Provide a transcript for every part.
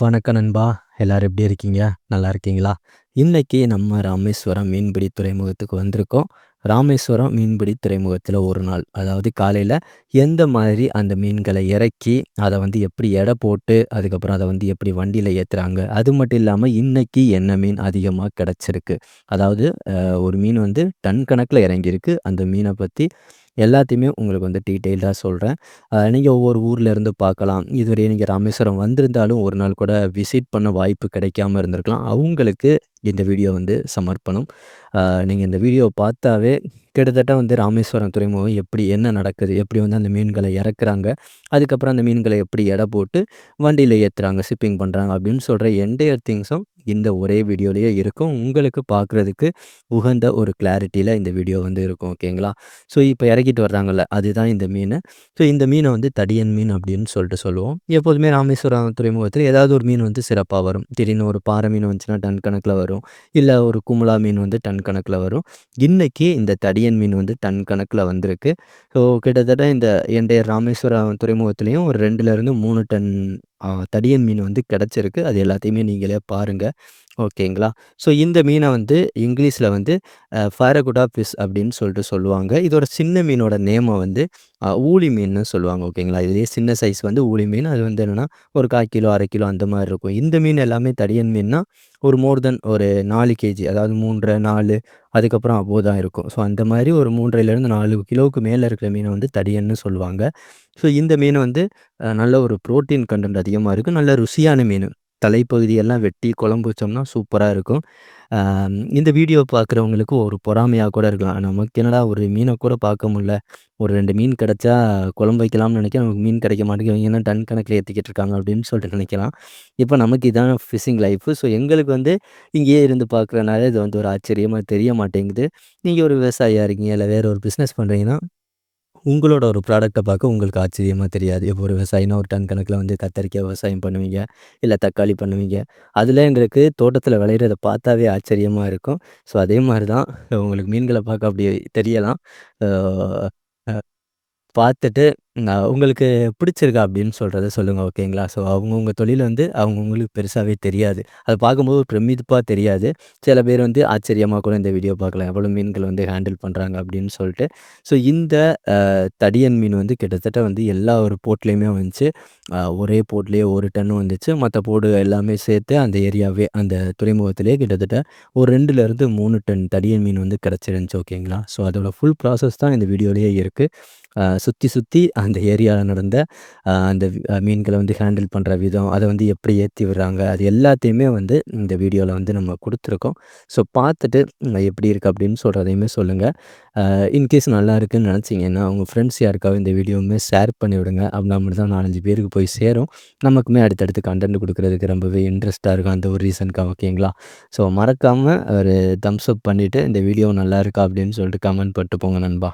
வணக்கம் நண்பா, எல்லாரும் எப்படி இருக்கீங்க? நல்லா இருக்கீங்களா? இன்னைக்கு நம்ம ராமேஸ்வரம் மீன்பிடி துறைமுகத்துக்கு வந்திருக்கோம். ராமேஸ்வரம் மீன்பிடி துறைமுகத்தில் ஒரு நாள், அதாவது காலையில் எந்த மாதிரி அந்த மீன்களை இறக்கி அதை வந்து எப்படி எடை போட்டு அதுக்கப்புறம் அதை வந்து எப்படி வண்டியில் ஏற்றுறாங்க, அது மட்டும் இல்லாமல் இன்னைக்கு என்ன மீன் அதிகமாக கிடச்சிருக்கு, அதாவது ஒரு மீன் வந்து டன் கணக்கில் இறங்கியிருக்கு. அந்த மீனை பற்றி எல்லாத்தையுமே உங்களுக்கு வந்து டீட்டெயில்டாக சொல்கிறேன். நீங்கள் ஒவ்வொரு ஊரில் இருந்து பார்க்கலாம். இதுவரை நீங்கள் ராமேஸ்வரம் வந்திருந்தாலும் ஒரு நாள் கூட விசிட் பண்ண வாய்ப்பு கிடைக்காம இருந்திருக்கலாம். அவங்களுக்கு இந்த வீடியோ வந்து சமர்ப்பணம். நீங்கள் இந்த வீடியோவை பார்த்தாவே கிட்டத்தட்ட வந்து ராமேஸ்வரம் துறைமுகம் எப்படி என்ன நடக்குது, எப்படி வந்து அந்த மீன்களை இறக்குறாங்க, அதுக்கப்புறம் அந்த மீன்களை எப்படி எடை போட்டு வண்டியில் ஏற்றுறாங்க, ஷிப்பிங் பண்ணுறாங்க அப்படின்னு சொல்கிற என்டையர் திங்ஸும் இந்த ஒரே வீடியோலேயே இருக்கும். உங்களுக்கு பார்க்குறதுக்கு உகந்த ஒரு கிளாரிட்டியில் இந்த வீடியோ வந்து இருக்கும். ஓகேங்களா? ஸோ இப்போ இறக்கிட்டு வர்றாங்கல்ல, அதுதான் இந்த மீன். ஸோ இந்த மீனை வந்து தடியன் மீன் அப்படின்னு சொல்லிட்டு சொல்லுவோம். எப்போதுமே ராமேஸ்வரம் துறைமுகத்தில் ஏதாவது ஒரு மீன் வந்து சிறப்பாக வரும். திடீர்னு ஒரு பாறை மீன் வந்துச்சுன்னா டன் கணக்கில் வரும், இல்லை ஒரு குமுலா மீன் வந்து டன் கணக்கில் வரும். இன்னைக்கு இந்த தடியன் மீன் வந்து டன் கணக்கில் வந்திருக்கு. ஸோ கிட்டத்தட்ட இந்த என்டையர் ராமேஸ்வரம் துறைமுகத்துலேயும் ஒரு 2லேருந்து 3 டன் தடியன் மீன் வந்து கிடச்சிருக்கு. அது எல்லாத்தையுமே நீங்களே பாருங்கள். ஓகேங்களா? ஸோ இந்த மீனை வந்து இங்கிலீஷில் வந்து ஃபேரகுடா ஃபிஷ் அப்படின்னு சொல்லிட்டு சொல்லுவாங்க. இதோட சின்ன மீனோட நேமை வந்து ஊளி மீன்னு சொல்லுவாங்க. ஓகேங்களா? இதுலேயே சின்ன சைஸ் வந்து ஊளி மீன். அது வந்து என்னென்னா ஒரு 1/4 கிலோ 1/2 கிலோ அந்த மாதிரி இருக்கும். இந்த மீன் எல்லாமே தடியன் மீன்னா ஒரு மோர் தென் ஒரு 4 கேஜி, அதாவது 3 1/2 4 அதுக்கப்புறம் அபோவ் தான் இருக்கும். ஸோ அந்த மாதிரி ஒரு 3.5லேருந்து 4 கிலோவுக்கு மேலே இருக்கிற மீனை வந்து தடியன்னு சொல்லுவாங்க. ஸோ இந்த மீன் வந்து நல்ல ஒரு புரோட்டீன் கண்டென்ட் அதிகமாக இருக்குது. நல்ல ருசியான மீன். தலைப்பகுதியெல்லாம் வெட்டி குழம்பு வச்சோம்னா சூப்பராக இருக்கும். இந்த வீடியோ பார்க்குறவங்களுக்கு ஒரு பொறாமையாக கூட இருக்கலாம். நமக்கு என்னடா ஒரு மீனை கூட பார்க்க முடியல, ஒரு 2 மீன் கிடச்சா குழம்பு வைக்கலாம்னு நினைக்கிறேன், நமக்கு மீன் கிடைக்க மாட்டேங்குது, இவங்க என்ன டன் கணக்கில் ஏற்றிக்கிட்டு இருக்காங்க அப்படின்னு சொல்லிட்டு நினைக்கலாம். இப்போ நமக்கு இதான் ஃபிஷிங் லைஃபு. ஸோ எங்களுக்கு வந்து இங்கேயே இருந்து பார்க்குறனால இது வந்து ஒரு ஆச்சரியமாக தெரிய மாட்டேங்குது. நீங்கள் ஒரு விவசாயியாக இருக்கீங்க, இல்லை வேறு ஒரு பிஸ்னஸ் பண்ணுறீங்கன்னா உங்களோட ஒரு ப்ராடக்ட்டை பார்க்க உங்களுக்கு ஆச்சரியமா தெரியாது. இப்போ ஒரு விவசாயினா ஒரு டன் கணக்கில் வந்து கத்தரிக்காய் விவசாயம் பண்ணுவீங்க, இல்லை தக்காளி பண்ணுவீங்க. அதில் எங்களுக்கு தோட்டத்தில் விளையிறத பார்த்தாவே ஆச்சரியமா இருக்கும். ஸோ அதே மாரி தான் உங்களுக்கு மீன்கள பார்க்க அப்படி தெரியலாம். அ பார்த்துட்டு உங்களுக்கு பிடிச்சிருக்கா அப்படின்னு சொல்கிறத சொல்லுங்கள். ஓகேங்களா? ஸோ அவங்கவுங்க தொழில் வந்து அவங்கவுங்களுக்கு பெருசாகவே தெரியாது. அதை பார்க்கும்போது ஒரு பிரமிப்பாக தெரியாது. சில பேர் வந்து ஆச்சரியமாக கூட இந்த வீடியோ பார்க்கலாம், எவ்வளோ மீன்கள் வந்து ஹேண்டில் பண்ணுறாங்க அப்படின்னு சொல்லிட்டு. ஸோ இந்த தடியன் மீன் வந்து கிட்டத்தட்ட வந்து எல்லா ஒரு போட்லேயுமே வந்துச்சு. ஒரே போட்லேயே 1 டன் வந்துச்சு. மற்ற போடு எல்லாமே சேர்த்து அந்த ஏரியாவே அந்த துறைமுகத்திலேயே கிட்டத்தட்ட ஒரு 2லேருந்து 3 டன் தடியன் மீன் வந்து கிடச்சிருந்துச்சு. ஓகேங்களா? ஸோ அதோட ஃபுல் ப்ராசஸ் தான் இந்த வீடியோலேயே இருக்குது. சுற்றி சுற்றி அந்த ஏரியாவில் நடந்த அந்த மீன்களை வந்து ஹேண்டில் பண்ணுற விதம், அதை வந்து எப்படி ஏற்றி விடுறாங்க, அது எல்லாத்தையுமே வந்து இந்த வீடியோவில் வந்து நம்ம கொடுத்துருக்கோம். ஸோ பார்த்துட்டு எப்படி இருக்குது அப்படின்னு சொல்கிறதையுமே சொல்லுங்கள். இன்கேஸ் நல்லா இருக்குதுன்னு நினச்சிங்கன்னா உங்கள் ஃப்ரெண்ட்ஸ் யாருக்காவது இந்த வீடியோவுமே ஷேர் பண்ணி விடுங்க. அப்படின்னா மட்டும் தான் 4 5 பேருக்கு போய் சேரும். நமக்குமே அடுத்தடுத்து கண்டென்ட் கொடுக்குறதுக்கு ரொம்பவே இன்ட்ரெஸ்ட்டாக இருக்கும் அந்த ஒரு ரீசனுக்காக. ஓகேங்களா? ஸோ மறக்காமல் ஒரு தம்ஸ் அப் பண்ணிவிட்டு இந்த வீடியோ நல்லா இருக்கா அப்படின்னு சொல்லிட்டு கமெண்ட் பண்ணிட்டு போங்க நண்பா.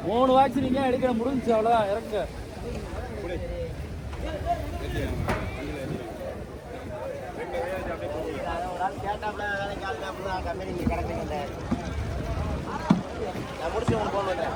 3 வாட்சி நீங்க எடுக்கிற முடிஞ்சு அவ்வளவுதான் இறங்க. நான் முடிச்சு உங்களுக்கு போன் பண்றேன்.